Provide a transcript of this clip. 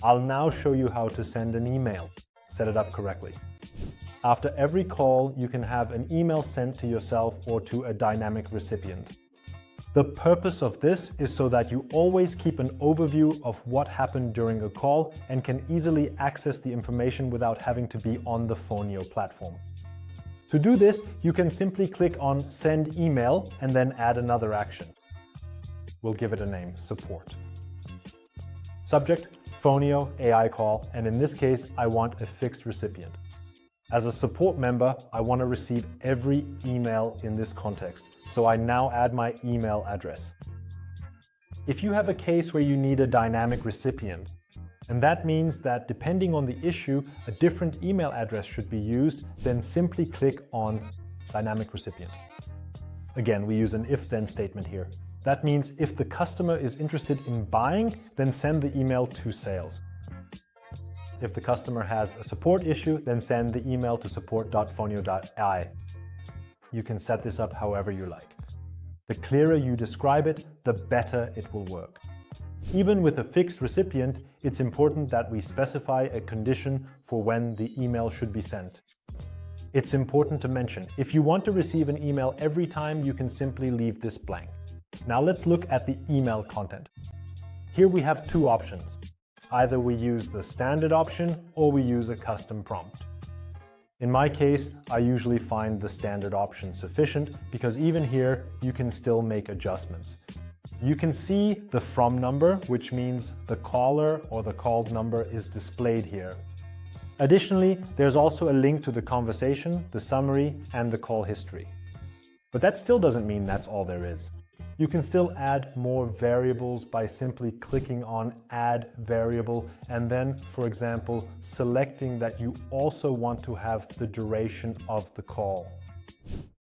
I'll now show you how to send an email. Set it up correctly. After every call, you can have an email sent to yourself or to a dynamic recipient. The purpose of this is so that you always keep an overview of what happened during a call and can easily access the information without having to be on the Phoneo platform. To do this, you can simply click on Send Email and then add another action. We'll give it a name, Support. Subject, Phoneo AI call, and in this case, I want a fixed recipient. As a support member, I want to receive every email in this context, so I now add my email address. If you have a case where you need a dynamic recipient, and that means that depending on the issue, a different email address should be used, then simply click on Dynamic Recipient. Again, we use an if-then statement here. That means if the customer is interested in buying, then send the email to sales. If the customer has a support issue, then send the email to support.phoneo.ai. You can set this up however you like. The clearer you describe it, the better it will work. Even with a fixed recipient, it's important that we specify a condition for when the email should be sent. It's important to mention, if you want to receive an email every time, you can simply leave this blank. Now let's look at the email content. Here we have two options. Either we use the standard option or we use a custom prompt. In my case, I usually find the standard option sufficient because even here you can still make adjustments. You can see the from number, which means the caller or the called number is displayed here. Additionally, there's also a link to the conversation, the summary, and the call history. But that still doesn't mean that's all there is. You can still add more variables by simply clicking on Add Variable and then, for example, selecting that you also want to have the duration of the call.